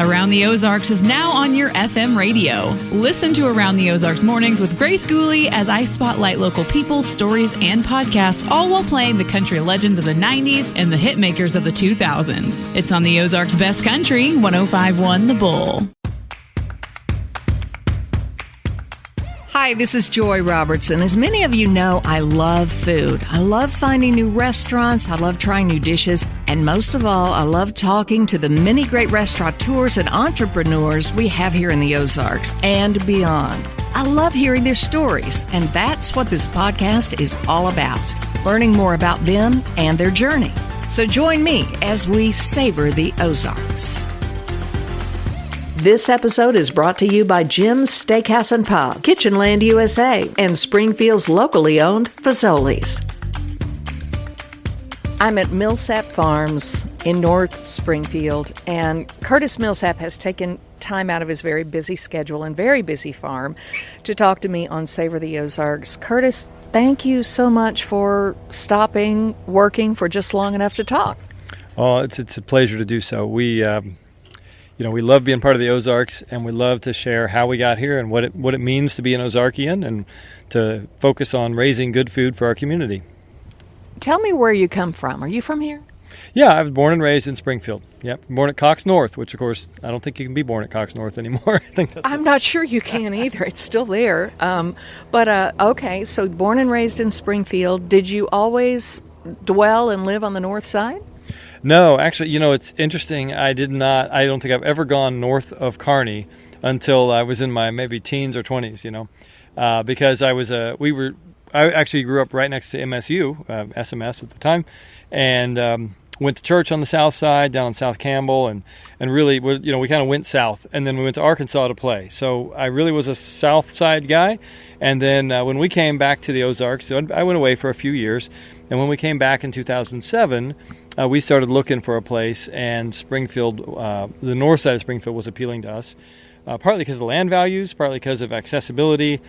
Around the Ozarks is now on your FM radio. Listen to Around the Ozarks mornings with Grace Gooley as I spotlight local people, stories, and podcasts, all while playing the country legends of the 90s and the hit makers of the 2000s. It's on the Ozarks Best Country, 105.1 The Bull. Hi, this is Joy Robertson. As many of you know, I love food. I love finding new restaurants. I love trying new dishes. And most of all, I love talking to the many great restaurateurs and entrepreneurs we have here in the Ozarks and beyond. I love hearing their stories, and that's what this podcast is all about, learning more about them and their journey. So join me as we savor the Ozarks. This episode is brought to you by Jim's Steakhouse and Pub, Kitchenland USA, and Springfield's locally owned Fazoli's. I'm at Millsap Farms in North Springfield, and Curtis Millsap has taken time out of his very busy schedule and very busy farm to talk to me on Savor the Ozarks. Curtis, thank you so much for stopping working for just long enough to talk. Oh, it's a pleasure to do so. We love being part of the Ozarks, and we love to share how we got here and what it means to be an Ozarkian and to focus on raising good food for our community. Tell me where you come from. Are you from here? Yeah, I was born and raised in Springfield. Yep, born at Cox North, which of course I don't think you can be born at Cox North anymore. I'm not sure you can either. It's still there. Okay, so born and raised in Springfield. Did you always dwell and live on the north side? No, actually, it's interesting. I don't think I've ever gone north of Kearney until I was in my maybe teens or 20s, because I actually grew up right next to MSU, SMS at the time, and went to church on the south side, down in South Campbell, and really, we kind of went south, and then we went to Arkansas to play. So I really was a south side guy, and then when we came back to the Ozarks, so I went away for a few years, and when we came back in 2007, we started looking for a place, and Springfield, the north side of Springfield was appealing to us, partly because of the land values, partly because of accessibility,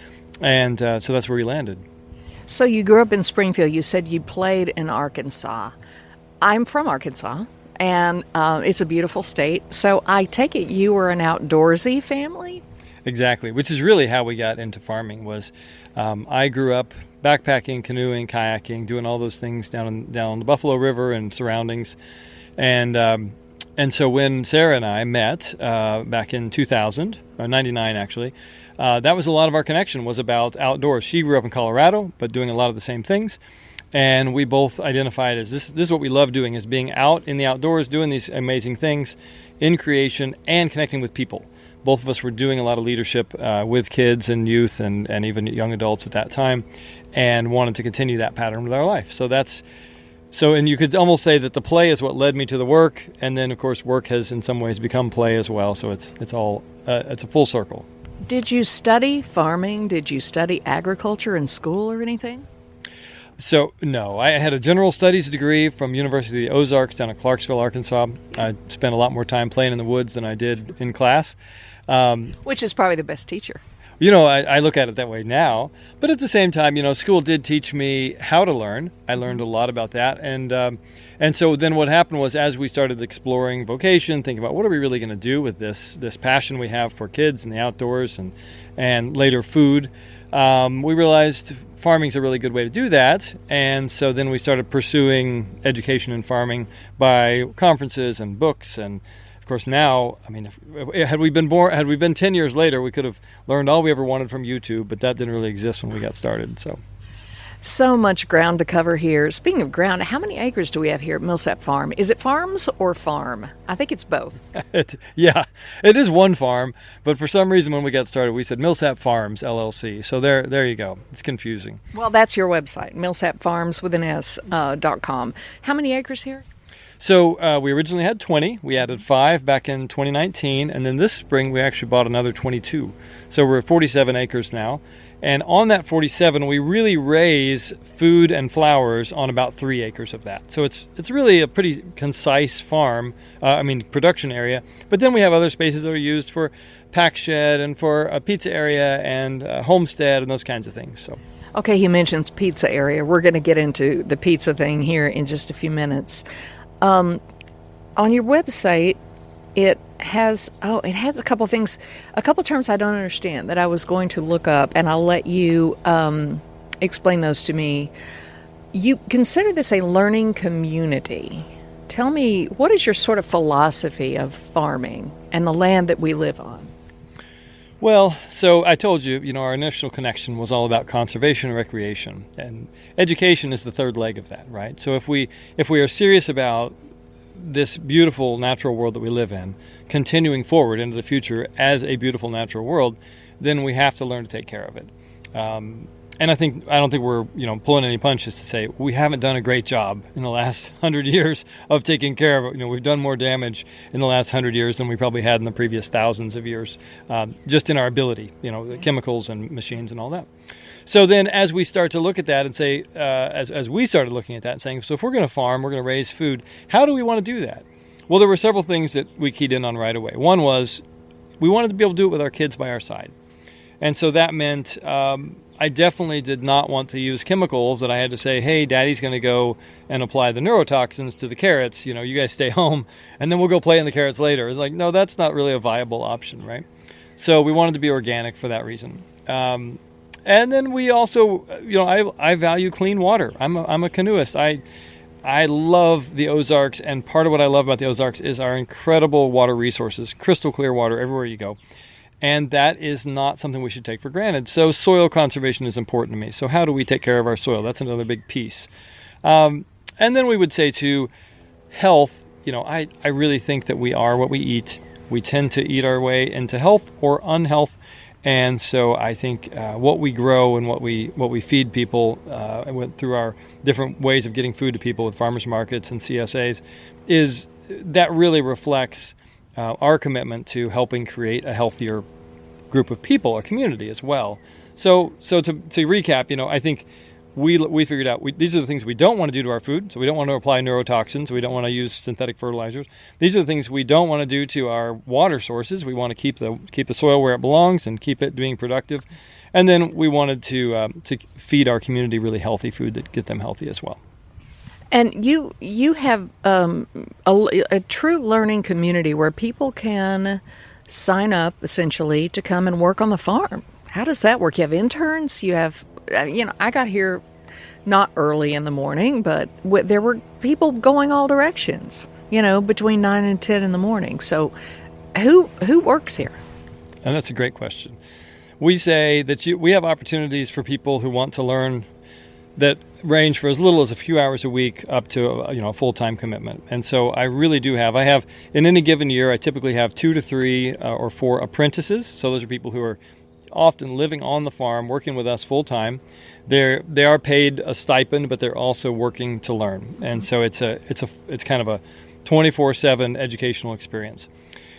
and so that's where we landed. So you grew up in Springfield. You said you played in Arkansas. I'm from Arkansas, and it's a beautiful state. So I take it you were an outdoorsy family? Exactly, which is really how we got into farming. Was I grew up backpacking, canoeing, kayaking, doing all those things down the Buffalo River and surroundings, and so when Sarah and I met back in 2000, or 99 actually, that was a lot of our connection was about outdoors. She grew up in Colorado, but doing a lot of the same things. And we both identified as this is what we love doing, is being out in the outdoors, doing these amazing things in creation and connecting with people. Both of us were doing a lot of leadership with kids and youth and even young adults at that time, and wanted to continue that pattern with our life. And you could almost say that the play is what led me to the work, and then of course work has in some ways become play as well. So it's a full circle. Did you study farming? Did you study agriculture in school or anything? So, no. I had a general studies degree from University of the Ozarks down in Clarksville, Arkansas. I spent a lot more time playing in the woods than I did in class. Which is probably the best teacher. I look at it that way now. But at the same time, school did teach me how to learn. I learned a lot about that. And so then what happened was, as we started exploring vocation, thinking about what are we really going to do with this passion we have for kids and the outdoors and later food, we realized farming's a really good way to do that. And so then we started pursuing education in farming by conferences and books. And of course now, had we been 10 years later, we could have learned all we ever wanted from YouTube, but that didn't really exist when we got started. So much ground to cover here. Speaking of ground, how many acres do we have here at Millsap Farm? Is it farms or farm? I think it's both. It is one farm, but for some reason when we got started, we said Millsap Farms, LLC. So there you go. It's confusing. Well, that's your website, millsapfarms.com. How many acres here? So we originally had 20. We added 5 back in 2019, and then this spring we actually bought another 22. So we're at 47 acres now. And on that 47, we really raise food and flowers on about 3 acres of that. So it's really a pretty concise farm, production area. But then we have other spaces that are used for pack shed and for a pizza area and a homestead and those kinds of things. So. Okay, he mentions pizza area. We're going to get into the pizza thing here in just a few minutes. On your website, it has a couple things, a couple terms I don't understand that I was going to look up, and I'll let you explain those to me. You consider this a learning community. Tell me, what is your sort of philosophy of farming and the land that we live on? Well, so I told you, our initial connection was all about conservation and recreation, and education is the third leg of that, right? So if we are serious about this beautiful natural world that we live in, continuing forward into the future as a beautiful natural world, then we have to learn to take care of it. And I don't think we're pulling any punches to say we haven't done a great job in the last 100 years of taking care of it. We've done more damage in the last 100 years than we probably had in the previous thousands of years, just in our ability, the chemicals and machines and all that. So then as we start to look at that and say, as we started looking at that and saying, so if we're going to farm, we're going to raise food, how do we want to do that? Well, there were several things that we keyed in on right away. One was we wanted to be able to do it with our kids by our side. And so that meant I definitely did not want to use chemicals that I had to say, hey, Daddy's going to go and apply the neurotoxins to the carrots. You guys stay home, and then we'll go play in the carrots later. It's like, no, that's not really a viable option, right? So we wanted to be organic for that reason. And then we also, I value clean water. I'm a canoeist. I love the Ozarks, and part of what I love about the Ozarks is our incredible water resources, crystal clear water everywhere you go. And that is not something we should take for granted. So soil conservation is important to me. So how do we take care of our soil? That's another big piece. And then we would say to health, I really think that we are what we eat. We tend to eat our way into health or unhealth. And so I think what we grow and what we feed people through our different ways of getting food to people with farmers markets and CSAs that really reflects our commitment to helping create a healthier group of people, a community as well. So to recap, I think we figured out these are the things we don't want to do to our food. So we don't want to apply neurotoxins. We don't want to use synthetic fertilizers. These are the things we don't want to do to our water sources. We want to keep the soil where it belongs and keep it being productive. And then we wanted to feed our community really healthy food that get them healthy as well. And you have a true learning community where people can sign up essentially to come and work on the farm. How does that work? You have interns. You have, I got here not early in the morning, but there were people going all directions. Between 9 and 10 in the morning. So, who works here? And that's a great question. We say that we have opportunities for people who want to learn that range for as little as a few hours a week up to a full-time commitment. And so I really do have in any given year, I typically have 2 to 3 or 4 apprentices. So those are people who are often living on the farm, working with us full-time. They are paid a stipend, but they're also working to learn. And so it's kind of a 24/7 educational experience.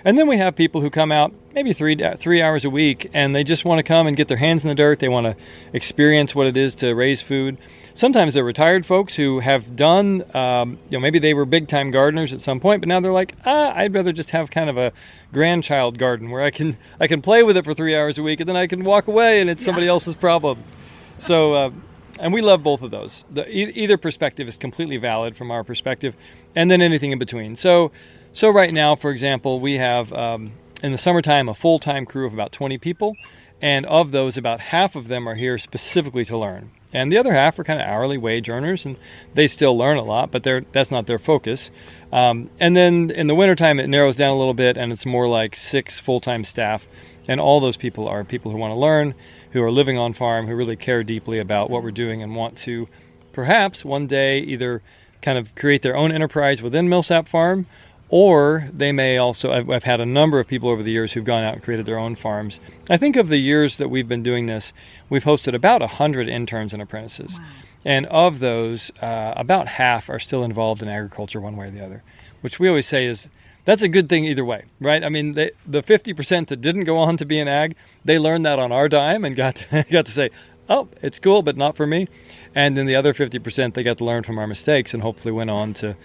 And then we have people who come out maybe 3 hours a week, and they just want to come and get their hands in the dirt. They want to experience what it is to raise food. Sometimes they're retired folks who have done, maybe they were big-time gardeners at some point, but now they're like, I'd rather just have kind of a grandchild garden where I can play with it for 3 hours a week, and then I can walk away, and it's somebody else's problem. So, and we love both of those. Either perspective is completely valid from our perspective, and then anything in between. So right now, for example, we have, in the summertime, a full-time crew of about 20 people. And of those, about half of them are here specifically to learn. And the other half are kind of hourly wage earners, and they still learn a lot, but that's not their focus. And then in the wintertime, it narrows down a little bit, and it's more like 6 full-time staff. And all those people are people who want to learn, who are living on farm, who really care deeply about what we're doing and want to perhaps one day either kind of create their own enterprise within Millsap Farm, or they may also, I've had a number of people over the years who've gone out and created their own farms. I think of the years that we've been doing this, we've hosted about 100 interns and apprentices. Wow. And of those, about half are still involved in agriculture one way or the other, which we always say is, that's a good thing either way, right? I mean, the 50% that didn't go on to be an ag, they learned that on our dime and got to say, oh, it's cool, but not for me. And then the other 50%, they got to learn from our mistakes and hopefully went on to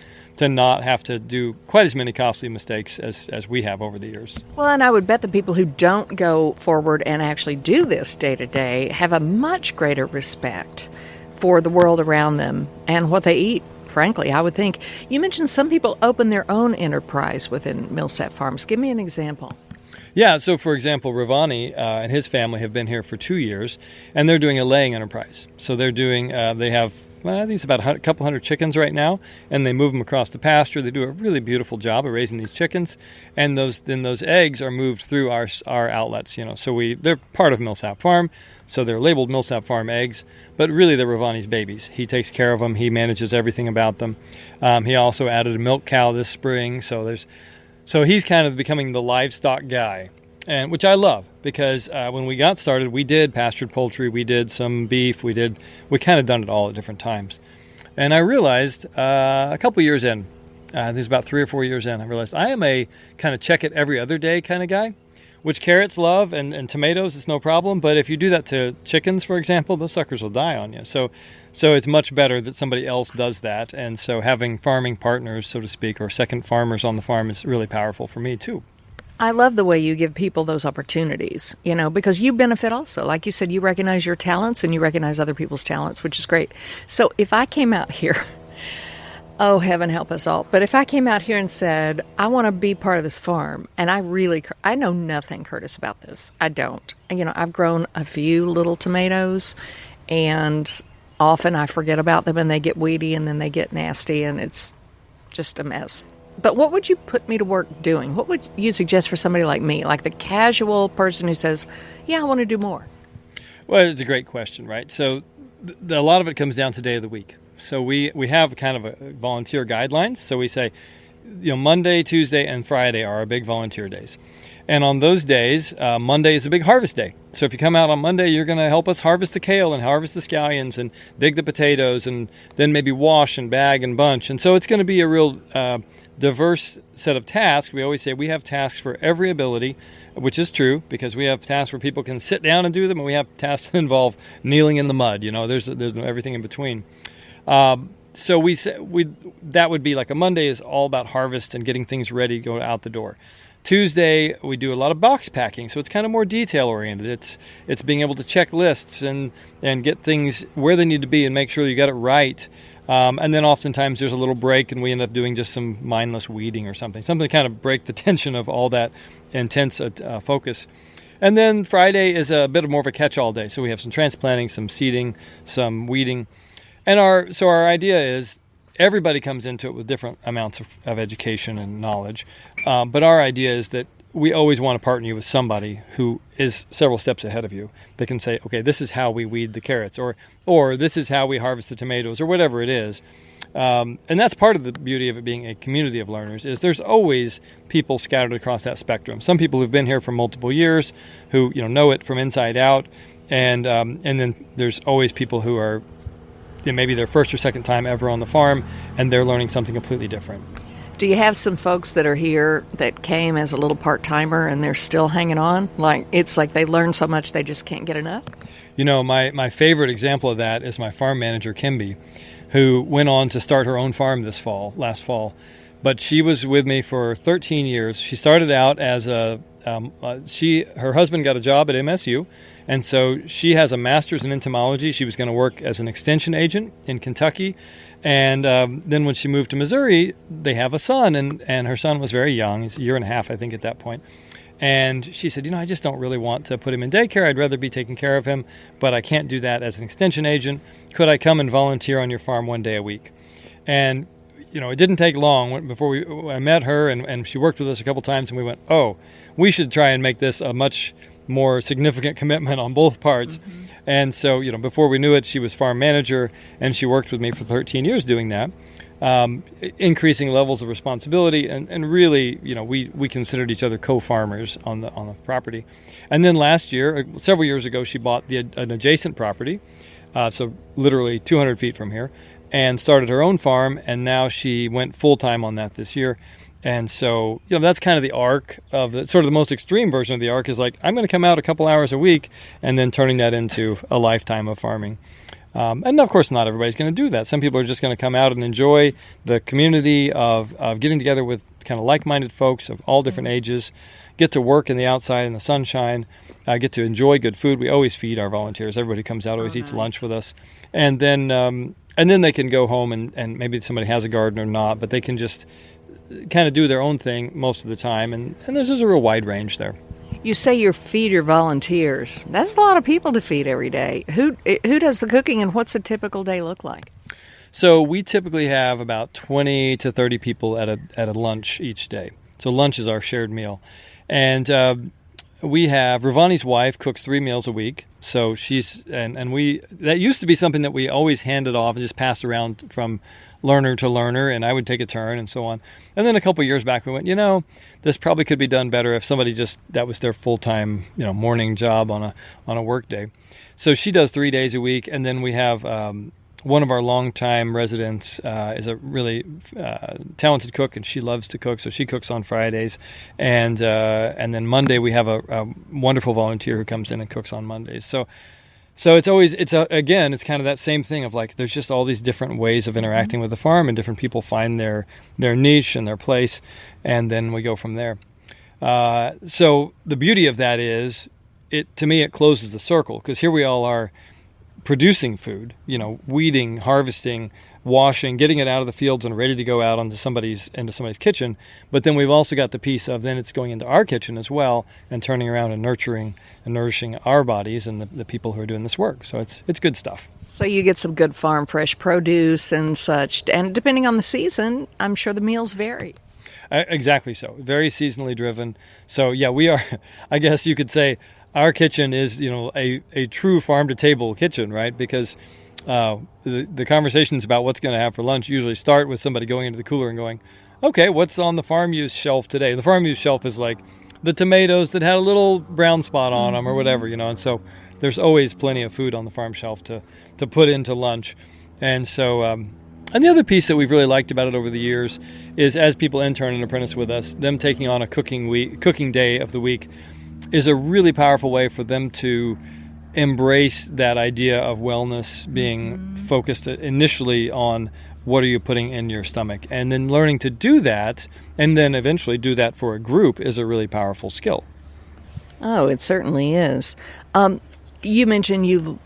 not have to do quite as many costly mistakes as we have over the years. Well, and I would bet the people who don't go forward and actually do this day to day have a much greater respect for the world around them and what they eat frankly, I would think. You mentioned some people open their own enterprise within Millsap Farms. Give me an example. Yeah, so for example, Ravani and his family have been here for 2 years, and they're doing a laying enterprise. So they're doing, they have, I think it's about a couple hundred chickens right now, and they move them across the pasture. They do a really beautiful job of raising these chickens, and those eggs are moved through our outlets. So they're part of Millsap Farm, so they're labeled Millsap Farm eggs, but really they're Ravani's babies. He takes care of them. He manages everything about them. He also added a milk cow this spring, So he's kind of becoming the livestock guy, and which I love because when we got started, we did pastured poultry, we did some beef, we kind of done it all at different times. And I realized a couple years in, I think it's about 3 or 4 years in, I realized I am a kind of check it every other day kind of guy, which carrots love and tomatoes, it's no problem. But if you do that to chickens, for example, those suckers will die on you. So it's much better that somebody else does that. And so having farming partners, so to speak, or second farmers on the farm is really powerful for me too. I love the way you give people those opportunities, because you benefit also. Like you said, you recognize your talents and you recognize other people's talents, which is great. So if I came out here, oh, heaven help us all, but if I came out here and said, I want to be part of this farm, and I know nothing, Curtis, about this. I don't. I've grown a few little tomatoes, and often I forget about them and they get weedy and then they get nasty and it's just a mess. But what would you put me to work doing? What would you suggest for somebody like me, like the casual person who says, yeah, I want to do more? Well, it's a great question, right? So a lot of it comes down to day of the week. So we have kind of a volunteer guidelines. So we say, Monday, Tuesday, and Friday are our big volunteer days. And on those days, Monday is a big harvest day. So if you come out on Monday, you're going to help us harvest the kale and harvest the scallions and dig the potatoes and then maybe wash and bag and bunch. And so it's going to be a real diverse set of tasks. We always say we have tasks for every ability, which is true because we have tasks where people can sit down and do them, and we have tasks that involve kneeling in the mud. There's everything in between. So we that would be like a Monday is all about harvest and getting things ready to go out the door. Tuesday, we do a lot of box packing, so it's kind of more detail-oriented. It's being able to check lists and get things where they need to be and make sure you got it right. And then oftentimes there's a little break, and we end up doing just some mindless weeding or something to kind of break the tension of all that intense focus. And then Friday is a bit more of a catch-all day, so we have some transplanting, some seeding, some weeding. And our idea is everybody comes into it with different amounts of education and knowledge. But our idea is that we always want to partner you with somebody who is several steps ahead of you that can say, okay, this is how we weed the carrots, or this is how we harvest the tomatoes, or whatever it is. And that's part of the beauty of it being a community of learners is there's always people scattered across that spectrum. Some people who've been here for multiple years who know it from inside out. And then there's always people who are maybe their first or second time ever on the farm, and they're learning something completely different. Do you have some folks that are here that came as a little part-timer and they're still hanging on? It's like they learned so much they just can't get enough? My favorite example of that is my farm manager, Kimby, who went on to start her own farm last fall. But she was with me for 13 years. She started out as her husband got a job at MSU, and so she has a master's in entomology. She was going to work as an extension agent in Kentucky, and then when she moved to Missouri, they have a son, and her son was very young. He's a year and a half, I think, at that point. And she said, I just don't really want to put him in daycare. I'd rather be taking care of him, but I can't do that as an extension agent. Could I come and volunteer on your farm one day a week? And it didn't take long before I met her, and she worked with us a couple times, and we went, oh, we should try and make this a much more significant commitment on both parts. Mm-hmm. And so, before we knew it, she was farm manager, and she worked with me for 13 years doing that, increasing levels of responsibility, and really, we considered each other co-farmers on the property. And then last year, several years ago, she bought an adjacent property, so literally 200 feet from here, and started her own farm, and now she went full-time on that this year. And so, that's kind of the arc of sort of the most extreme version of the arc is like, I'm going to come out a couple hours a week and then turning that into a lifetime of farming. And of course, not everybody's going to do that. Some people are just going to come out and enjoy the community of getting together with kind of like-minded folks of all different ages, get to work in the outside in the sunshine, get to enjoy good food. We always feed our volunteers. Everybody comes out, always eats lunch with us. And then And then they can go home and maybe somebody has a garden or not, but they can just kind of do their own thing most of the time. And there's just a real wide range there. You say you feed your volunteers. That's a lot of people to feed every day. Who does the cooking, and what's a typical day look like? So we typically have about 20 to 30 people at a lunch each day. So lunch is our shared meal. And we have Ravani's wife cooks 3 meals a week. So she's that used to be something that we always handed off and just passed around from learner to learner, and I would take a turn and so on. And then a couple of years back we went, this probably could be done better if somebody that was their full-time, morning job on a work day. So she does 3 days a week, and then we have one of our longtime residents is a really talented cook, and she loves to cook, so she cooks on Fridays. And then Monday we have a wonderful volunteer who comes in and cooks on Mondays. So it's kind of that same thing of like there's just all these different ways of interacting with the farm, and different people find their niche and their place, and then we go from there. So the beauty of that is, to me it closes the circle, because here we all are producing food, weeding, harvesting, washing, getting it out of the fields and ready to go out into somebody's kitchen. But then we've also got the piece of then it's going into our kitchen as well, and turning around and nurturing and nourishing our bodies and the people who are doing this work. So it's good stuff. So you get some good farm fresh produce and such, and depending on the season, I'm sure the meals vary. Exactly so. Very seasonally driven. So yeah, we are, I guess you could say, our kitchen is, a true farm-to-table kitchen, right? Because the conversations about what's going to have for lunch usually start with somebody going into the cooler and going, okay, what's on the farm use shelf today? The farm use shelf is like the tomatoes that had a little brown spot on them or whatever, and so there's always plenty of food on the farm shelf to put into lunch. And so, and the other piece that we've really liked about it over the years is, as people intern and apprentice with us, them taking on a cooking day of the week is a really powerful way for them to embrace that idea of wellness being focused initially on what are you putting in your stomach, and then learning to do that and then eventually do that for a group is a really powerful skill. Oh, it certainly is. You mentioned you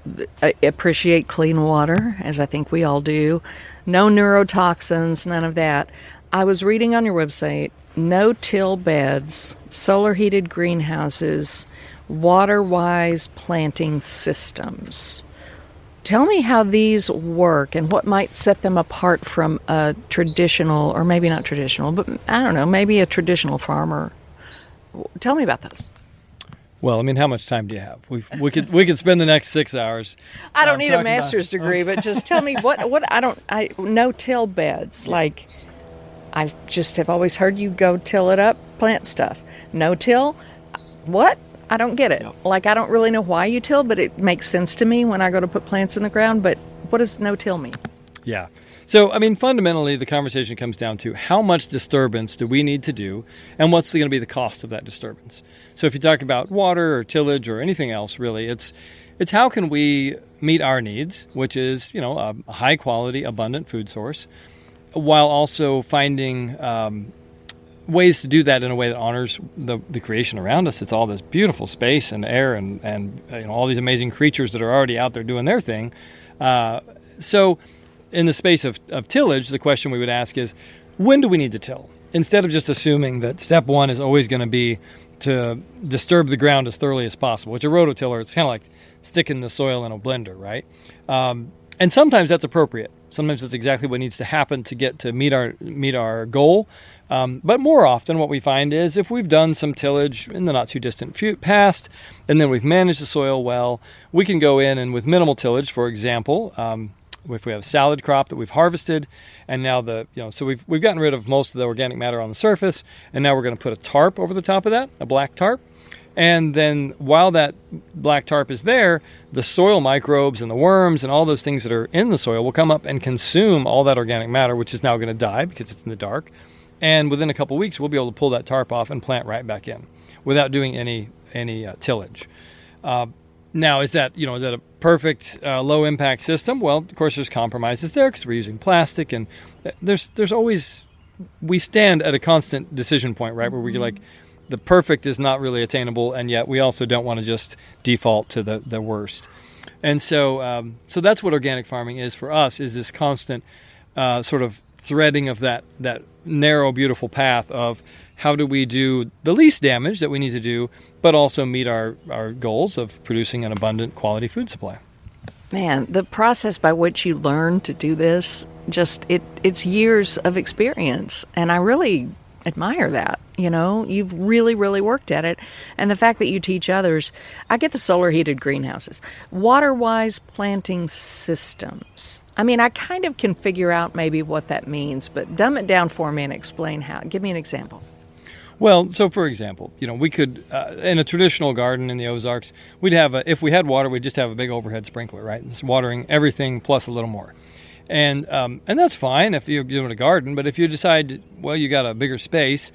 appreciate clean water, as I think we all do. No neurotoxins, none of that. I was reading on your website, no-till beds, solar-heated greenhouses, water-wise planting systems. Tell me how these work and what might set them apart from a traditional, or maybe not traditional, but I don't know, maybe a traditional farmer. Tell me about those. Well, I mean, how much time do you have? We could spend the next 6 hours. I don't need a master's degree, but just tell me no-till beds, like I just have always heard you go till it up, plant stuff. No-till, what? I don't get it. Yep. Like, I don't really know why you till, but it makes sense to me when I go to put plants in the ground. But what does no-till mean? Yeah. So, I mean, fundamentally, the conversation comes down to how much disturbance do we need to do, and what's going to be the cost of that disturbance. So if you talk about water or tillage or anything else, really, it's how can we meet our needs, which is, a high-quality, abundant food source, while also finding ways to do that in a way that honors the creation around us. It's all this beautiful space and air and all these amazing creatures that are already out there doing their thing. So in the space of tillage, the question we would ask is, when do we need to till? Instead of just assuming that step one is always going to be to disturb the ground as thoroughly as possible, which a rototiller, it's kind of like sticking the soil in a blender, right? And sometimes that's appropriate. Sometimes that's exactly what needs to happen to meet our goal. But more often what we find is if we've done some tillage in the not too distant past, and then we've managed the soil well, we can go in and with minimal tillage, for example, if we have a salad crop that we've harvested, and now so we've gotten rid of most of the organic matter on the surface, and now we're going to put a tarp over the top of that, a black tarp. And then while that black tarp is there, the soil microbes and the worms and all those things that are in the soil will come up and consume all that organic matter, which is now going to die because it's in the dark. And within a couple of weeks, we'll be able to pull that tarp off and plant right back in without doing any tillage. Now, is that a perfect low impact system? Well, of course, there's compromises there because we're using plastic, and there's always, we stand at a constant decision point, right, where we're like, the perfect is not really attainable, and yet we also don't want to just default to the worst. And so that's what organic farming is for us, is this constant sort of threading of that narrow, beautiful path of how do we do the least damage that we need to do, but also meet our goals of producing an abundant quality food supply. Man, the process by which you learn to do this, it's years of experience. And I really admire that. You've really, really worked at it. And the fact that you teach others, I get the solar heated greenhouses, water-wise planting systems. I mean, I kind of can figure out maybe what that means, but dumb it down for me and explain how. Give me an example. Well, so for example, we could, in a traditional garden in the Ozarks, we'd have, if we had water, we'd just have a big overhead sprinkler, right? It's watering everything plus a little more. And that's fine if you're doing a garden, but if you decide, well, you got a bigger space,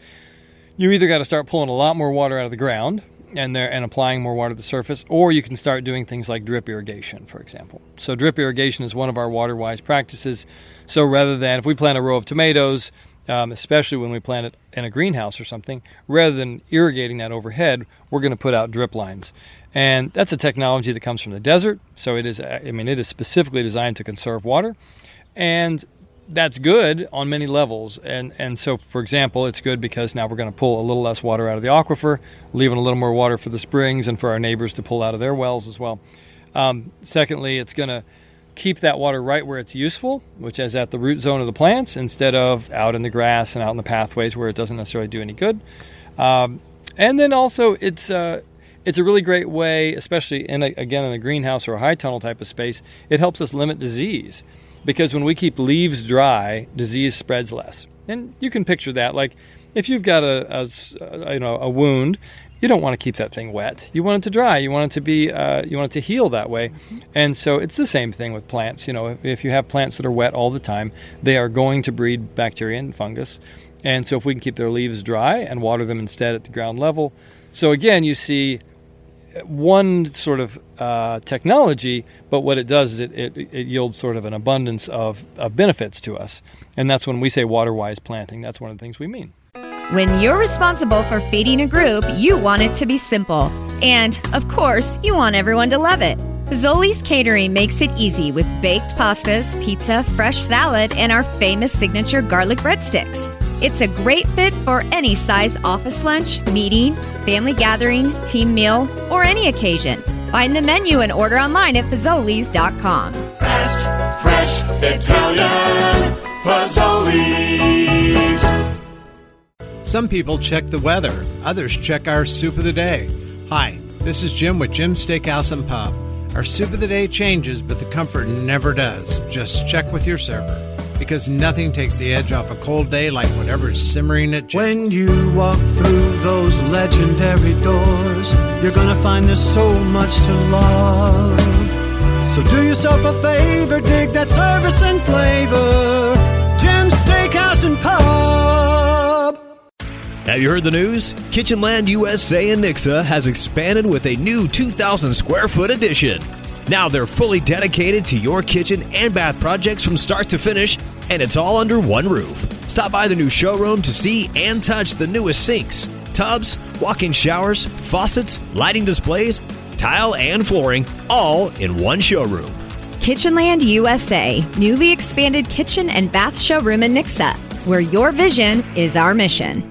you either got to start pulling a lot more water out of the ground and applying more water to the surface, or you can start doing things like drip irrigation, for example. So drip irrigation is one of our water-wise practices. So rather than, if we plant a row of tomatoes, especially when we plant it in a greenhouse or something, rather than irrigating that overhead, we're going to put out drip lines. And that's a technology that comes from the desert. So it is specifically designed to conserve water. And that's good on many levels. And so, for example, it's good because now we're going to pull a little less water out of the aquifer, leaving a little more water for the springs and for our neighbors to pull out of their wells as well. Secondly, it's going to keep that water right where it's useful, which is at the root zone of the plants, instead of out in the grass and out in the pathways where it doesn't necessarily do any good. And then also it's a really great way, especially in a greenhouse or a high tunnel type of space, it helps us limit disease. Because when we keep leaves dry, disease spreads less. And you can picture that. Like if you've got a wound, you don't want to keep that thing wet. You want it to dry. You want it to you want it to heal that way. And so it's the same thing with plants. If you have plants that are wet all the time, they are going to breed bacteria and fungus. And so if we can keep their leaves dry and water them instead at the ground level. So again, you see one sort of technology, but what it does is it yields sort of an abundance of benefits to us. And that's when we say water-wise planting. That's one of the things we mean. When you're responsible for feeding a group, you want it to be simple. And, of course, you want everyone to love it. Zoli's Catering makes it easy with baked pastas, pizza, fresh salad, and our famous signature garlic breadsticks. It's a great fit for any size office lunch, meeting, family gathering, team meal, or any occasion. Find the menu and order online at fazoli's.com. Fast, fresh, Italian, Fazoli's. Some people check the weather. Others check our soup of the day. Hi, this is Jim with Jim's Steakhouse and Pub. Our soup of the day changes, but the comfort never does. Just check with your server. Because nothing takes the edge off a cold day like whatever's simmering at Jim's. When you walk through those legendary doors, you're gonna find there's so much to love. So do yourself a favor, dig that service and flavor. Jim's Steakhouse and Pub. Have you heard the news? Kitchenland USA in Nixa has expanded with a new 2,000 square foot addition. Now they're fully dedicated to your kitchen and bath projects from start to finish, and it's all under one roof. Stop by the new showroom to see and touch the newest sinks, tubs, walk-in showers, faucets, lighting displays, tile, and flooring, all in one showroom. Kitchenland USA, newly expanded kitchen and bath showroom in Nixa, where your vision is our mission.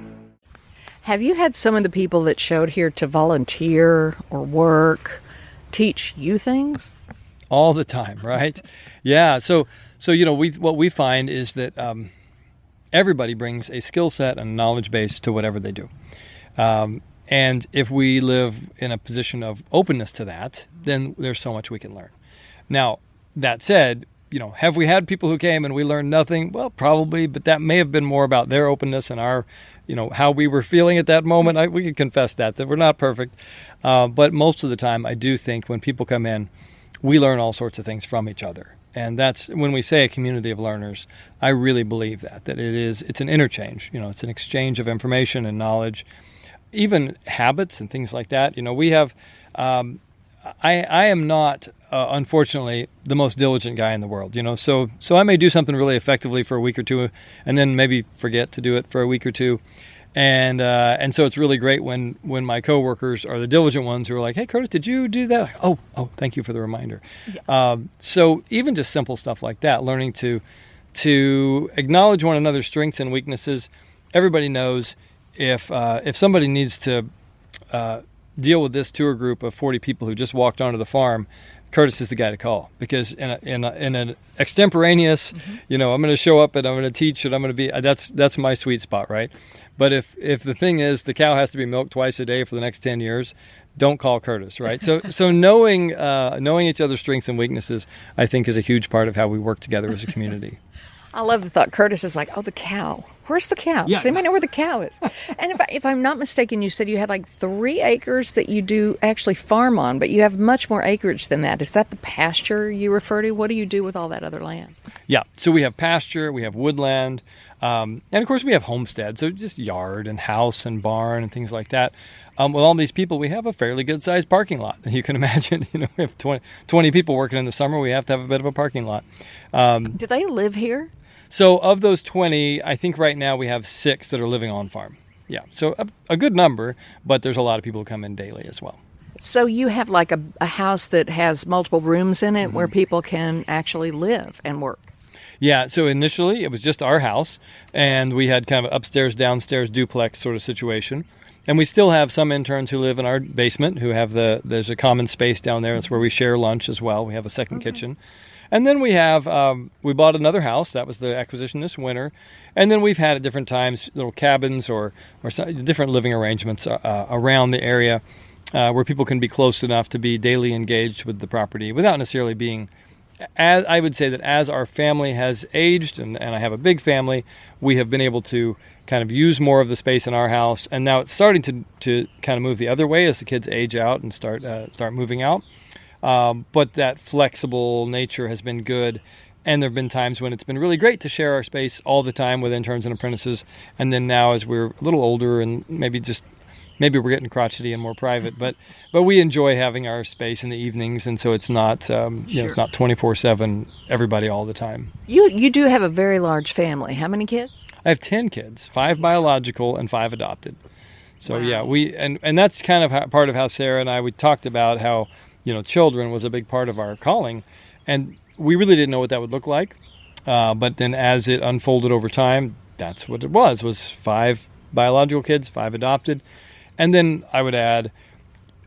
Have you had some of the people that showed here to volunteer or work teach you things? All the time, right? Yeah. So what we find is that everybody brings a skill set and knowledge base to whatever they do. And if we live in a position of openness to that, then there's so much we can learn. Now, that said, have we had people who came and we learned nothing? Well, probably, but that may have been more about their openness and our, how we were feeling at that moment. We can confess that we're not perfect. But most of the time, I do think when people come in, we learn all sorts of things from each other. And that's when we say a community of learners, I really believe that it's an interchange. It's an exchange of information and knowledge, even habits and things like that. We have, I am not, unfortunately, the most diligent guy in the world, so I may do something really effectively for a week or two and then maybe forget to do it for a week or two. And so it's really great when my coworkers are the diligent ones who are like, "Hey, Curtis, did you do that?" Oh, thank you for the reminder. Yeah. So even just simple stuff like that, learning to acknowledge one another's strengths and weaknesses. Everybody knows if somebody needs to deal with this tour group of 40 people who just walked onto the farm, Curtis is the guy to call, because in an extemporaneous, I'm going to show up and I'm going to teach and I'm going to be, that's my sweet spot, right? But if the thing is the cow has to be milked twice a day for the next 10 years, don't call Curtis, right? So knowing each other's strengths and weaknesses, I think, is a huge part of how we work together as a community. I love the thought. Curtis is like, oh, the cow. Where's the cow? Yeah. Does anybody know where the cow is? And if I'm not mistaken, you said you had like 3 acres that you do actually farm on, but you have much more acreage than that. Is that the pasture you refer to? What do you do with all that other land? Yeah, so we have pasture, we have woodland, and of course we have homestead, so just yard and house and barn and things like that. With all these people, we have a fairly good-sized parking lot. You can imagine, we have 20 people working in the summer, we have to have a bit of a parking lot. Do they live here? So of those 20, I think right now we have 6 that are living on farm. Yeah, so a good number, but there's a lot of people who come in daily as well. So you have like a house that has multiple rooms in it where people can actually live and work. Yeah, so initially it was just our house, and we had kind of an upstairs, downstairs duplex sort of situation. And we still have some interns who live in our basement who have there's a common space down there. That's where we share lunch as well. We have a second kitchen. And then we have, we bought another house. That was the acquisition this winter. And then we've had at different times little cabins or some different living arrangements around the area where people can be close enough to be daily engaged with the property without necessarily being, as I would say that as our family has aged, and I have a big family, we have been able to kind of use more of the space in our house. And now it's starting to kind of move the other way as the kids age out and start moving out. But that flexible nature has been good, and there have been times when it's been really great to share our space all the time with interns and apprentices. And then now, as we're a little older and maybe we're getting crotchety and more private, but we enjoy having our space in the evenings, and so it's not it's not 24/7 everybody all the time. You do have a very large family. How many kids? I have 10 kids, 5 biological and 5 adopted. So Wow. yeah, we and that's kind of part of how Sarah and we talked about how children was a big part of our calling, and we really didn't know what that would look like. But then as it unfolded over time, that's what it was 5 biological kids, 5 adopted. And then I would add,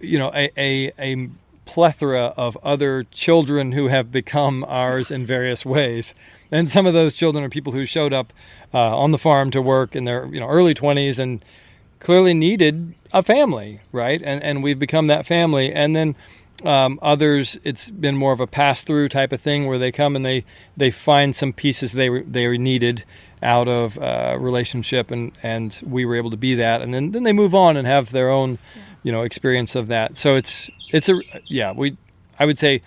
a plethora of other children who have become ours in various ways. And some of those children are people who showed up on the farm to work in their early 20s and clearly needed a family, right? And we've become that family. And then others, it's been more of a pass-through type of thing where they come and they find some pieces they needed out of relationship, and we were able to be that, and then they move on and have their own experience of that. So I would say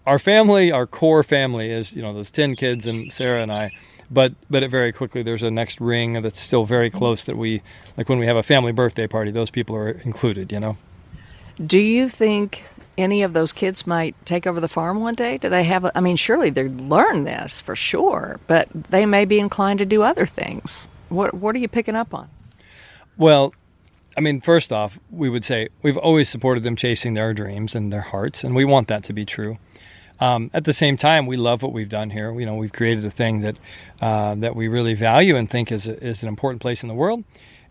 our family, our core family is those 10 kids and Sarah and I, but it very quickly there's a next ring that's still very close that we, like when we have a family birthday party, those people are included. Do you think any of those kids might take over the farm one day? Do they have surely they learn this for sure, but they may be inclined to do other things. What are you picking up on? Well, first off, we would say we've always supported them chasing their dreams and their hearts, and we want that to be true. At the same time, we love what we've done here. We've created a thing that we really value and think is an important place in the world.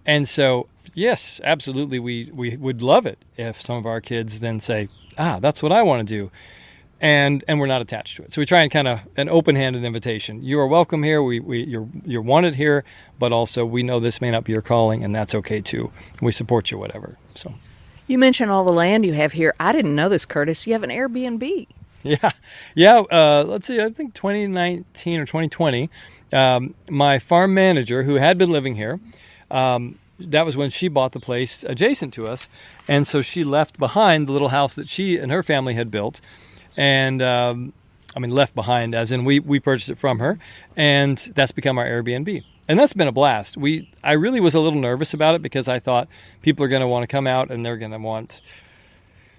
And so, yes, absolutely, we would love it if some of our kids then say, that's what I want to do. And we're not attached to it. So we try and kind of an open-handed invitation. You are welcome here. You're wanted here, but also we know this may not be your calling, and that's okay too. We support you, whatever. So you mentioned all the land you have here. I didn't know this, Curtis. You have an Airbnb. Yeah. Let's see. I think 2019 or 2020. My farm manager, who had been living here, that was when she bought the place adjacent to us. And so she left behind the little house that she and her family had built. And left behind as in we purchased it from her. And that's become our Airbnb. And that's been a blast. I really was a little nervous about it because I thought people are going to want to come out and they're going to want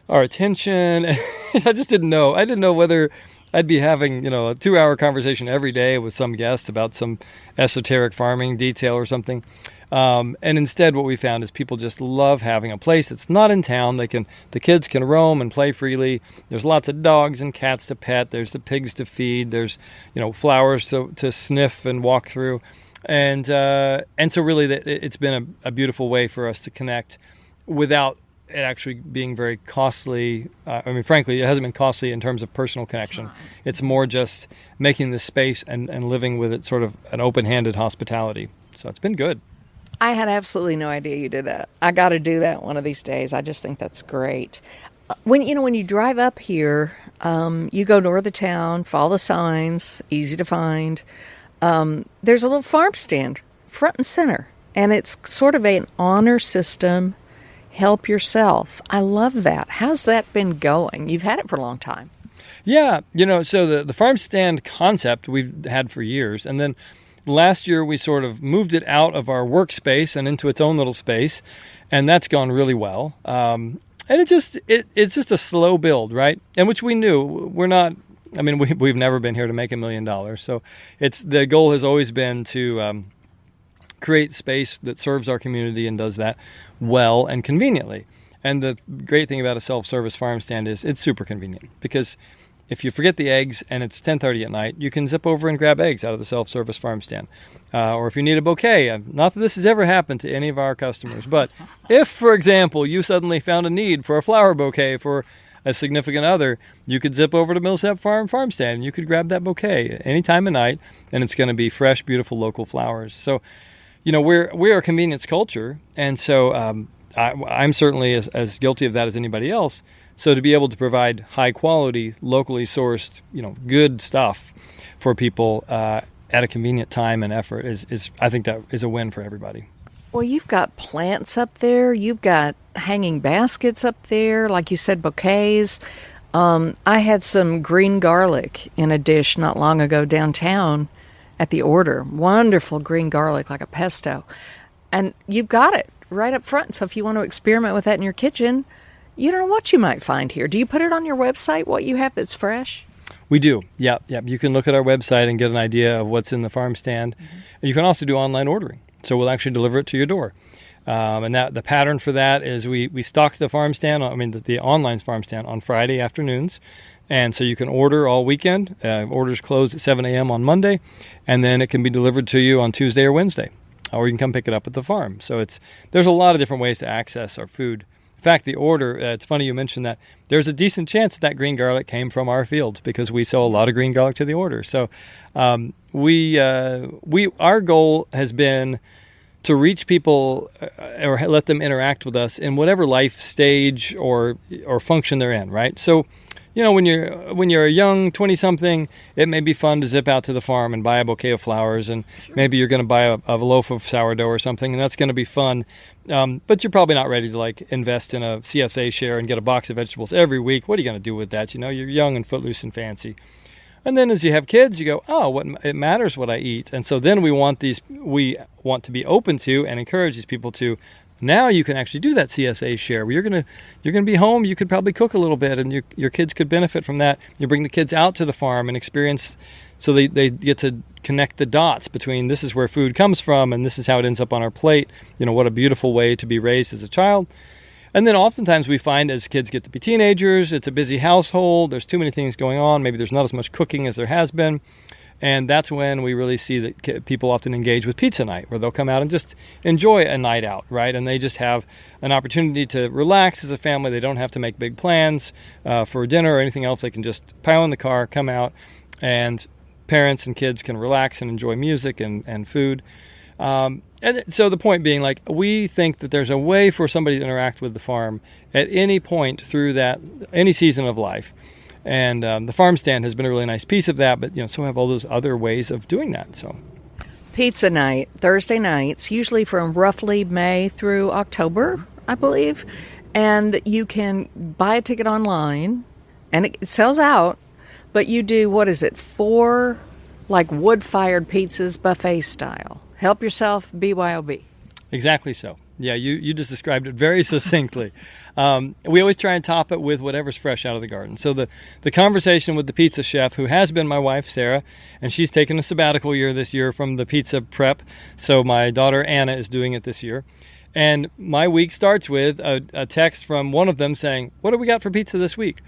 our attention. I just didn't know. I didn't know whether I'd be having, a 2-hour conversation every day with some guest about some esoteric farming detail or something. And instead, what we found is people just love having a place that's not in town. The kids can roam and play freely. There's lots of dogs and cats to pet. There's the pigs to feed. There's, flowers to sniff and walk through. And so really it's been a beautiful way for us to connect without it actually being very costly. Frankly, it hasn't been costly in terms of personal connection. It's more just making this space and living with it sort of an open-handed hospitality. So it's been good. I had absolutely no idea you did that. I got to do that one of these days. I just think that's great. When you drive up here, you go north of town, follow the signs, easy to find. There's a little farm stand front and center, and it's sort of an honor system. Help yourself. I love that. How's that been going? You've had it for a long time. Yeah, so the farm stand concept we've had for years, and then last year we sort of moved it out of our workspace and into its own little space, and that's gone really well. And it's just a slow build, right? And which we knew we're not. We've never been here to make $1 million. So the goal has always been to create space that serves our community and does that well and conveniently. And the great thing about a self-service farm stand is it's super convenient, because if you forget the eggs and it's 10:30 at night, you can zip over and grab eggs out of the self-service farm stand. Or if you need a bouquet, not that this has ever happened to any of our customers, but if, for example, you suddenly found a need for a flower bouquet for a significant other, you could zip over to Millsap farm stand and you could grab that bouquet any time of night, and it's going to be fresh, beautiful local flowers. So, we're a convenience culture, and so I'm certainly as guilty of that as anybody else. So to be able to provide high quality, locally sourced, good stuff for people at a convenient time and effort is I think that is a win for everybody. Well, you've got plants up there. You've got hanging baskets up there. Like you said, bouquets. I had some green garlic in a dish not long ago downtown at the Order. Wonderful green garlic, like a pesto. And you've got it right up front. So if you want to experiment with that in your kitchen, you don't know what you might find here. Do you put it on your website, what you have that's fresh? We do. Yeah. You can look at our website and get an idea of what's in the farm stand. Mm-hmm. And you can also do online ordering. So we'll actually deliver it to your door. And that the pattern for that is we stock the farm stand, the online farm stand on Friday afternoons. And so you can order all weekend. Orders close at 7 a.m. on Monday. And then it can be delivered to you on Tuesday or Wednesday. Or you can come pick it up at the farm. So there's a lot of different ways to access our food. In fact, the Order, it's funny you mentioned that. There's a decent chance that green garlic came from our fields, because we sell a lot of green garlic to the Order. So our goal has been to reach people or let them interact with us in whatever life stage or function they're in, right? So, when you're a young 20-something, it may be fun to zip out to the farm and buy a bouquet of flowers, and maybe you're going to buy a loaf of sourdough or something, and that's going to be fun. But you're probably not ready to invest in a CSA share and get a box of vegetables every week. What are you going to do with that? You're young and footloose and fancy. And then as you have kids, you go, it matters what I eat. And so then we want to be open to and encourage these people to. Now you can actually do that CSA share where you're gonna be home. You could probably cook a little bit, and your kids could benefit from that. You bring the kids out to the farm and experience, so they get to connect the dots between this is where food comes from and this is how it ends up on our plate. What a beautiful way to be raised as a child. And then oftentimes we find as kids get to be teenagers, it's a busy household. There's too many things going on. Maybe there's not as much cooking as there has been. And that's when we really see that people often engage with pizza night, where they'll come out and just enjoy a night out, right? And they just have an opportunity to relax as a family. They don't have to make big plans for dinner or anything else. They can just pile in the car, come out, and parents and kids can relax and enjoy music and food. And so the point being, we think that there's a way for somebody to interact with the farm at any point through any season of life. And the farm stand has been a really nice piece of that, but so have all those other ways of doing that. So, pizza night, Thursday nights, usually from roughly May through October, I believe. And you can buy a ticket online, and it sells out. But you do, 4 wood-fired pizzas, buffet style. Help yourself, BYOB. Exactly so. Yeah, you just described it very succinctly. We always try and top it with whatever's fresh out of the garden. So the conversation with the pizza chef, who has been my wife, Sarah, and she's taken a sabbatical year this year from the pizza prep. So my daughter, Anna, is doing it this year. And my week starts with a text from one of them saying, what do we got for pizza this week?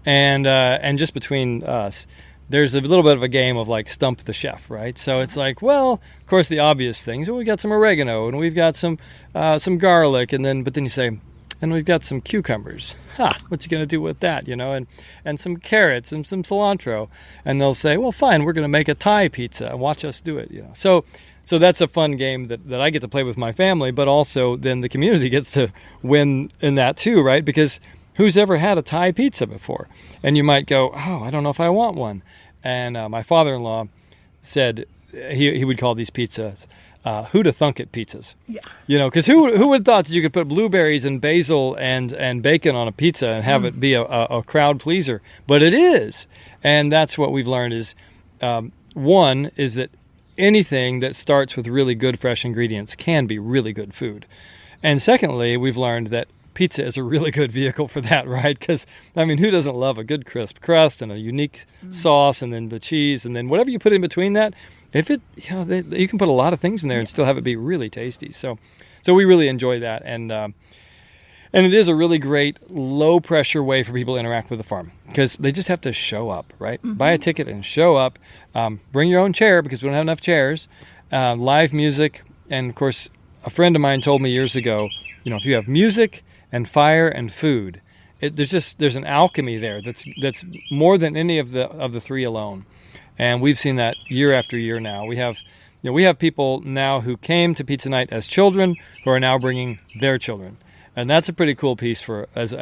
And just between us, there's a little bit of a game of like stump the chef, right? So it's like, well, of course, the obvious things. Well, we got some oregano and we've got some garlic, but then you say, and we've got some cucumbers. What you gonna do with that, and some carrots and some cilantro, and they'll say, well, fine, we're gonna make a Thai pizza and watch us do it, So that's a fun game that I get to play with my family, but also then the community gets to win in that too, right? Because who's ever had a Thai pizza before? And you might go, I don't know if I want one. And my father-in-law said he would call these pizzas who'da thunk it pizzas. Yeah. Because who would have thought that you could put blueberries and basil and bacon on a pizza and have it be a crowd pleaser? But it is. And that's what we've learned is, one, is that anything that starts with really good fresh ingredients can be really good food. And secondly, we've learned that pizza is a really good vehicle for that, right? Because, who doesn't love a good crisp crust and a unique sauce and then the cheese and then whatever you put in between that? If it, you can put a lot of things in there and still have it be really tasty. So we really enjoy that. And it is a really great low pressure way for people to interact with the farm because they just have to show up, right? Mm-hmm. Buy a ticket and show up. Bring your own chair because we don't have enough chairs. Live music. And of course, a friend of mine told me years ago, if you have music and fire and food, there's an alchemy there that's more than any of the three alone. And we've seen that year after year now. We have people now who came to Pizza Night as children who are now bringing their children. And that's a pretty cool piece for as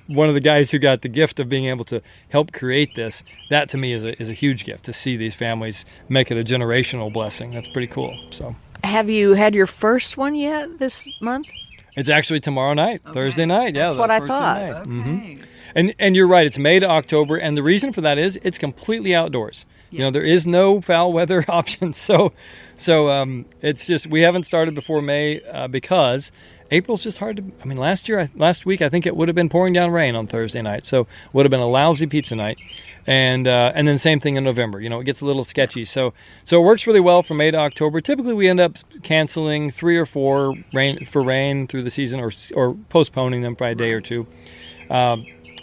one of the guys who got the gift of being able to help create this. That to me is a huge gift to see these families make it a generational blessing. That's pretty cool. So, have you had your first one yet this month? It's actually tomorrow night, Thursday night. Yeah, that's what I thought. Okay. Mm-hmm. And you're right. It's May to October, and the reason for that is it's completely outdoors. Yeah. There is no foul weather option. So it's just we haven't started before May because April's just hard to. Last week I think it would have been pouring down rain on Thursday night, so would have been a lousy pizza night. And then same thing in November. It gets a little sketchy. So it works really well from May to October. Typically, we end up canceling 3 or 4 rain through the season, or postponing them by a day or two.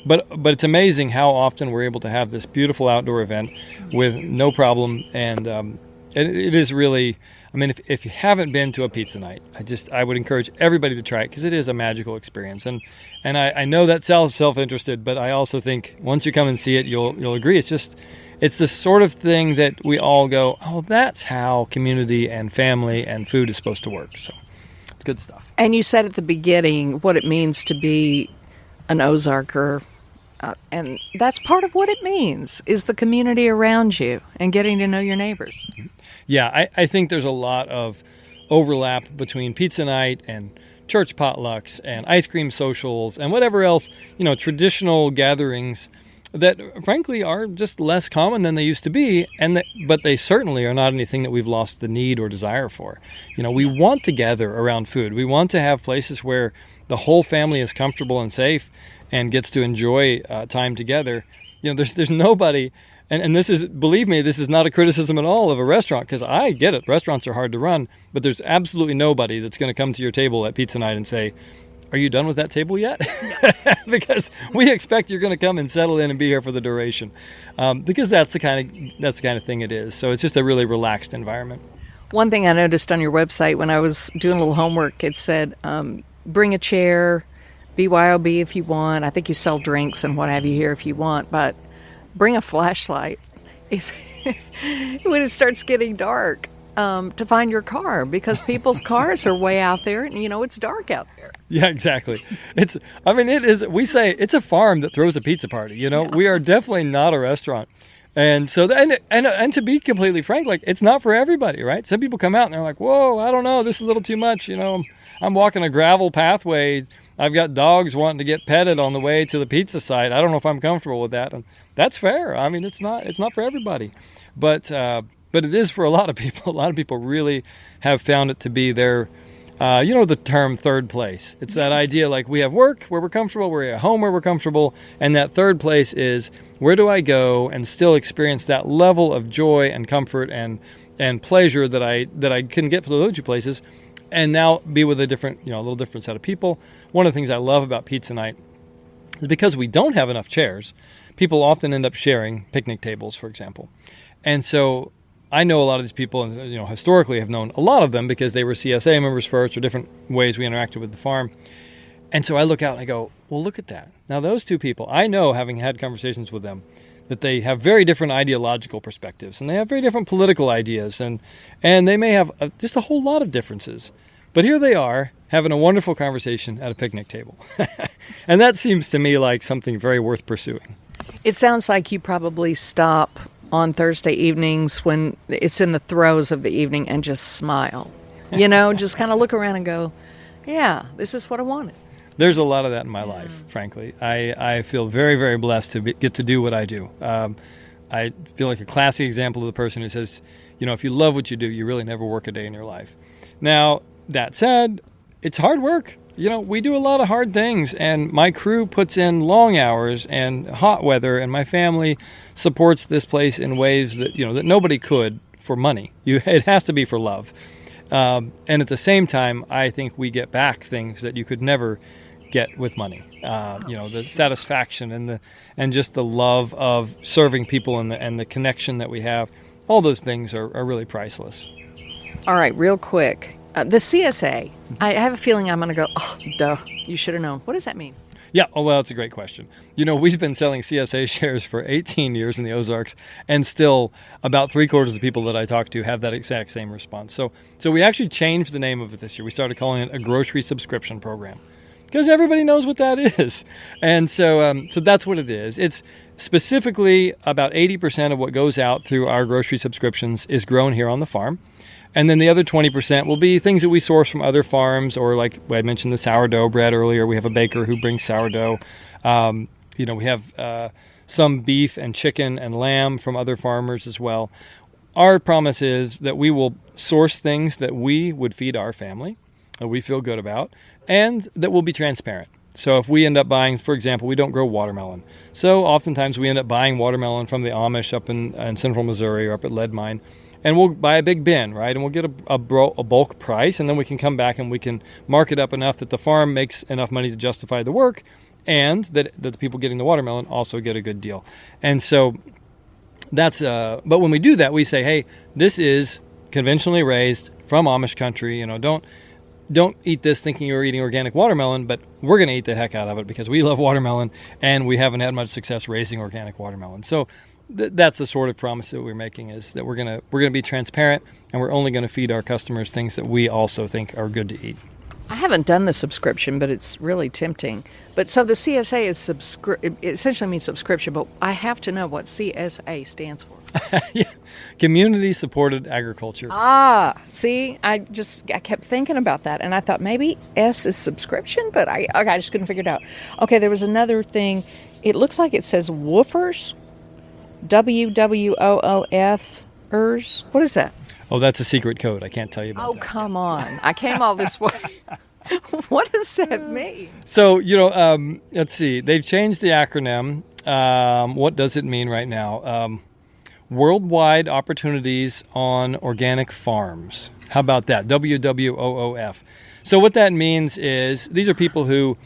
But it's amazing how often we're able to have this beautiful outdoor event with no problem. And it is really. If you haven't been to a pizza night, I would encourage everybody to try it because it is a magical experience. And I know that sounds self-interested, but I also think once you come and see it, you'll agree. It's the sort of thing that we all go, oh, that's how community and family and food is supposed to work. So it's good stuff. And you said at the beginning what it means to be an Ozarker. And that's part of what it means is the community around you and getting to know your neighbors. Yeah, I think there's a lot of overlap between pizza night and church potlucks and ice cream socials and whatever else, traditional gatherings that frankly are just less common than they used to be, but they certainly are not anything that we've lost the need or desire for. We want to gather around food. We want to have places where the whole family is comfortable and safe and gets to enjoy time together. There's nobody, and this is, believe me, this is not a criticism at all of a restaurant, because I get it. Restaurants are hard to run, but there's absolutely nobody that's going to come to your table at pizza night and say, are you done with that table yet? Because we expect you're going to come and settle in and be here for the duration, because that's the kind of thing it is. So it's just a really relaxed environment. One thing I noticed on your website when I was doing a little homework, it said, bring a chair, BYOB if you want. I think you sell drinks and what have you here if you want, but bring a flashlight when it starts getting dark to find your car, because people's cars are way out there and it's dark out there. Yeah, exactly. It is. We say it's a farm that throws a pizza party. Yeah. We are definitely not a restaurant. And so, and to be completely frank, it's not for everybody, right? Some people come out and they're like, whoa, I don't know, this is a little too much. I'm walking a gravel pathway. I've got dogs wanting to get petted on the way to the pizza site. I don't know if I'm comfortable with that. And that's fair. It's not for everybody, but it is for a lot of people. A lot of people really have found it to be their the term third place. It's that idea like we have work where we're comfortable, we're at home where we're comfortable, and that third place is where do I go and still experience that level of joy and comfort and pleasure that I couldn't get from those two places, and now be with a little different set of people. One of the things I love about pizza night is because we don't have enough chairs, people often end up sharing picnic tables, for example. And so I know a lot of these people, and historically have known a lot of them because they were CSA members first, or different ways we interacted with the farm. And so I look out and I go, well, look at that. Now those two people, I know, having had conversations with them, that they have very different ideological perspectives, and they have very different political ideas, and they may have just a whole lot of differences. But here they are having a wonderful conversation at a picnic table. And that seems to me like something very worth pursuing. It sounds like you probably stop on Thursday evenings when it's in the throes of the evening and just smile. Just kind of look around and go, yeah, this is what I wanted. There's a lot of that in my life, frankly. I feel very, very blessed to get to do what I do. I feel like a classic example of the person who says, if you love what you do, you really never work a day in your life. Now, that said, it's hard work. We do a lot of hard things, and my crew puts in long hours and hot weather, and my family supports this place in ways that, that nobody could for money. It has to be for love. And at the same time, I think we get back things that you could never get with money. The satisfaction and just the love of serving people and the connection that we have. All those things are really priceless. All right, real quick. The CSA, I have a feeling I'm going to go, oh, duh, you should have known. What does that mean? Yeah, well, it's a great question. We've been selling CSA shares for 18 years in the Ozarks, and still about 3/4 of the people that I talk to have that exact same response. So we actually changed the name of it this year. We started calling it a grocery subscription program because everybody knows what that is. And so that's what it is. It's specifically about 80% of what goes out through our grocery subscriptions is grown here on the farm. And then the other 20% will be things that we source from other farms, or like I mentioned the sourdough bread earlier. We have a baker who brings sourdough. We have some beef and chicken and lamb from other farmers as well. Our promise is that we will source things that we would feed our family, that we feel good about, and that will be transparent. So if we end up buying, for example, we don't grow watermelon. So oftentimes we end up buying watermelon from the Amish up in central Missouri or up at Lead Mine. And we'll buy a big bin, right? And we'll get a bulk price, and then we can come back and we can mark it up enough that the farm makes enough money to justify the work, and that the people getting the watermelon also get a good deal. And so that's, but when we do that, we say, hey, this is conventionally raised from Amish country. Don't eat this thinking you're eating organic watermelon, but we're going to eat the heck out of it because we love watermelon, and we haven't had much success raising organic watermelon. So that's the sort of promise that we're making, is that we're gonna be transparent, and we're only going to feed our customers things that we also think are good to eat. I haven't done the subscription, but it's really tempting. But so the CSA is it essentially means subscription, but I have to know what CSA stands for. Yeah. Community Supported Agriculture. See, I kept thinking about that, and I thought maybe S is subscription, but I just couldn't figure it out. Okay, there was another thing. It looks like it says woofers. WWOOF-ers. What is that? Oh, that's a secret code. I can't tell you about that. Oh, come on. I came all this way. What does that mean? So, let's see. They've changed the acronym. What does it mean right now? Worldwide Opportunities on Organic Farms. How about that? WWOOF. So what that means is these are people who,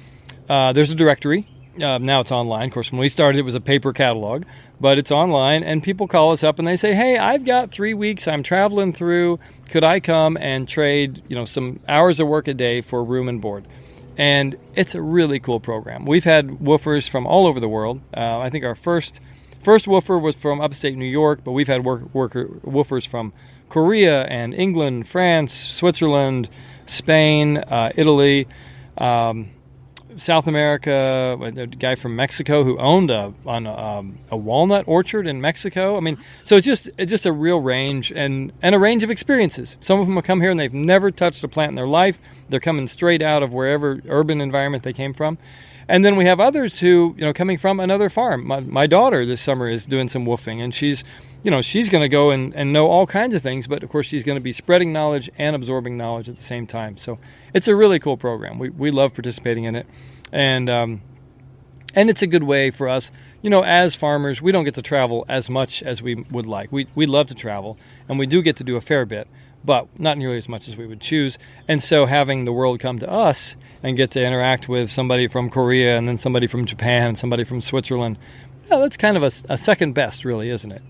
there's a directory. Now it's online. Of course, when we started, it was a paper catalog, but it's online, and people call us up and they say, hey, I've got 3 weeks. I'm traveling through. Could I come and trade, some hours of work a day for room and board? And it's a really cool program. We've had woofers from all over the world. I think our first woofer was from upstate New York, but we've had woofers from Korea and England, France, Switzerland, Spain, Italy, South America, a guy from Mexico who owned a walnut orchard in Mexico. I mean, so it's just a real range and a range of experiences. Some of them will come here and they've never touched a plant in their life. They're coming straight out of wherever urban environment they came from. And then we have others who, coming from another farm. My daughter this summer is doing some woofing, and she's going to go and know all kinds of things, but of course she's going to be spreading knowledge and absorbing knowledge at the same time. So it's a really cool program. We love participating in it, and it's a good way for us. As farmers, we don't get to travel as much as we would like. We love to travel, and we do get to do a fair bit, but not nearly as much as we would choose. And so having the world come to us and get to interact with somebody from Korea and then somebody from Japan and somebody from Switzerland, that's kind of a second best, really, isn't it?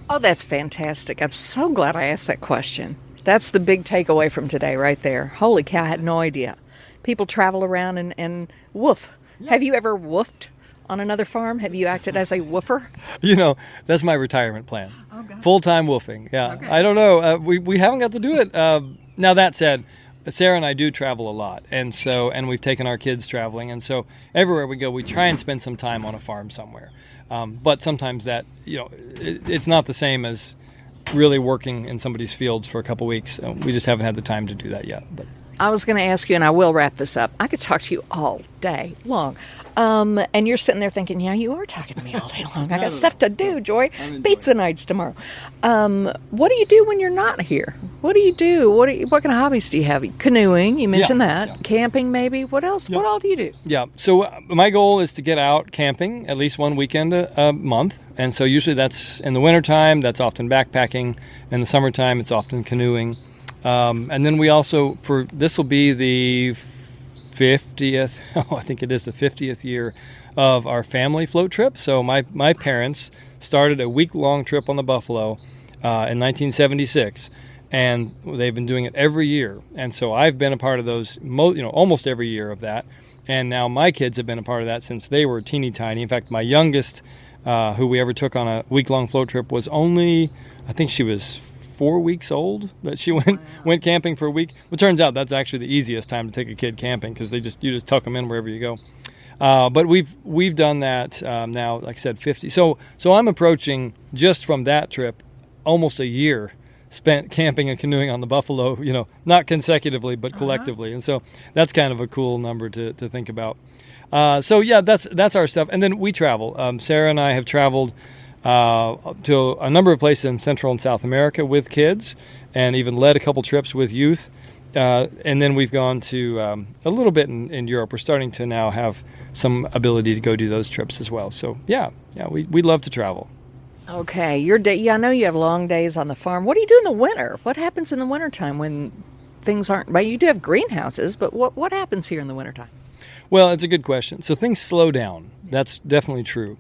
Oh, that's fantastic. I'm so glad I asked that question. That's the big takeaway from today right there. Holy cow, I had no idea. People travel around and woof. Yeah. Have you ever woofed on another farm? Have you acted as a woofer? That's my retirement plan. Oh, God. Full-time woofing. Yeah. Okay. I don't know. We haven't got to do it. Now, that said, Sarah and I do travel a lot, and we've taken our kids traveling, and so everywhere we go, we try and spend some time on a farm somewhere. But sometimes that, it's not the same as really working in somebody's fields for a couple weeks. We just haven't had the time to do that yet. But I was going to ask you, and I will wrap this up. I could talk to you all day long. And you're sitting there thinking, yeah, you are talking to me all day long. I got stuff to do, Joy. Pizza nights tomorrow. What do you do when you're not here? What do you do? What kind of hobbies do you have? Canoeing, you mentioned that. Yeah. Camping, maybe. What else? Yeah. What all do you do? Yeah. So my goal is to get out camping at least one weekend a month. And so usually that's in the wintertime. That's often backpacking. In the summertime, it's often canoeing. And then we also, this will be the 50th, I think it is the 50th year of our family float trip. So my parents started a week-long trip on the Buffalo in 1976, and they've been doing it every year. And so I've been a part of those, almost every year of that. And now my kids have been a part of that since they were teeny tiny. In fact, my youngest, who we ever took on a week-long float trip, was only, I think she was 4 weeks old, but she went camping for a week. Well, it turns out that's actually the easiest time to take a kid camping, because you just tuck them in wherever you go. But we've done that now, like I said, 50. So I'm approaching, just from that trip, almost a year spent camping and canoeing on the Buffalo. Not consecutively, but collectively. And so that's kind of a cool number to think about. So yeah, that's our stuff. And then we travel. Sarah and I have traveled to a number of places in Central and South America with kids, and even led a couple trips with youth. And then we've gone to a little bit in Europe. We're starting to now have some ability to go do those trips as well. So yeah, we love to travel. Okay, I know you have long days on the farm. What do you do in the winter? What happens in the wintertime when things aren't? Well, you do have greenhouses, but what happens here in the wintertime? Well, it's a good question. So things slow down. That's definitely true.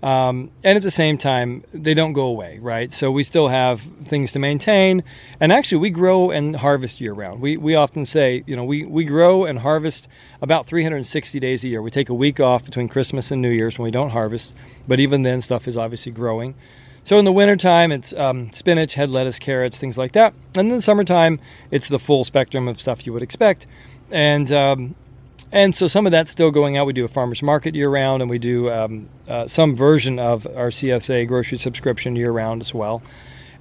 And at the same time, they don't go away, right? So we still have things to maintain. And actually, we grow and harvest year-round. We often say, we grow and harvest about 360 days a year. We take a week off between Christmas and New Year's when we don't harvest. But even then, stuff is obviously growing. So in the wintertime, it's spinach, head lettuce, carrots, things like that. And in the summertime, it's the full spectrum of stuff you would expect. And so some of that's still going out. We do a farmer's market year-round, and we do some version of our CSA grocery subscription year-round as well.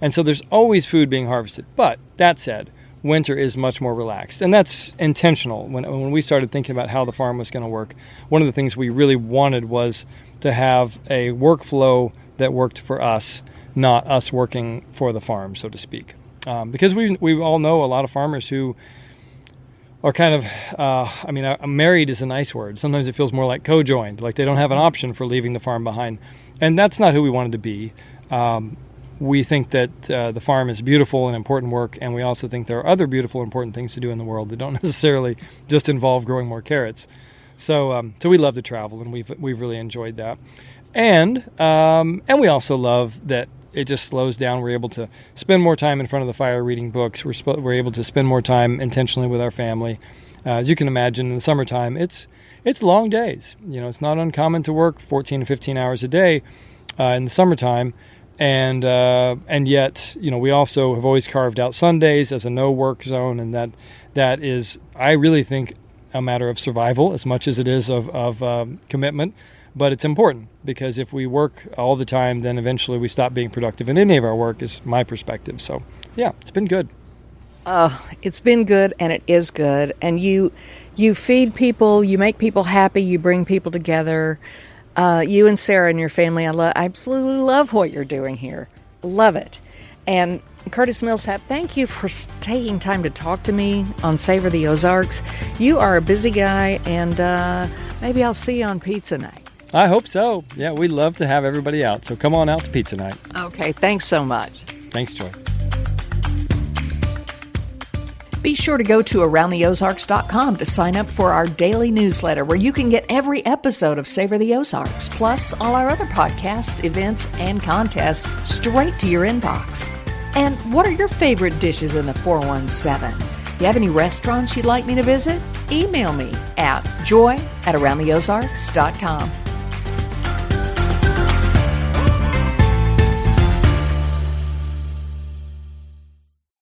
And so there's always food being harvested. But that said, winter is much more relaxed, and that's intentional. When we started thinking about how the farm was going to work, one of the things we really wanted was to have a workflow that worked for us, not us working for the farm, so to speak. Because we all know a lot of farmers who are kind of, married is a nice word. Sometimes it feels more like co-joined, like they don't have an option for leaving the farm behind. And that's not who we wanted to be. We think that the farm is beautiful and important work, and we also think there are other beautiful, important things to do in the world that don't necessarily just involve growing more carrots. So we love to travel, and we've really enjoyed that. And we also love that it just slows down. We're able to spend more time in front of the fire reading books. We're able to spend more time intentionally with our family. As you can imagine, in the summertime, it's long days. It's not uncommon to work 14 to 15 hours a day in the summertime. And yet, we also have always carved out Sundays as a no-work zone, and that is, I really think, a matter of survival as much as it is of commitment. But it's important, because if we work all the time, then eventually we stop being productive in any of our work, is my perspective. So, yeah, it's been good. It's been good, and it is good. And you feed people, you make people happy, you bring people together. You and Sarah and your family, I absolutely love what you're doing here. Love it. And Curtis Millsap, thank you for taking time to talk to me on Savor the Ozarks. You are a busy guy, and maybe I'll see you on pizza night. I hope so. Yeah, we'd love to have everybody out. So come on out to pizza night. Okay, thanks so much. Thanks, Joy. Be sure to go to AroundTheOzarks.com to sign up for our daily newsletter where you can get every episode of Savor the Ozarks, plus all our other podcasts, events, and contests straight to your inbox. And what are your favorite dishes in the 417? Do you have any restaurants you'd like me to visit? Email me at joy@AroundTheOzarks.com.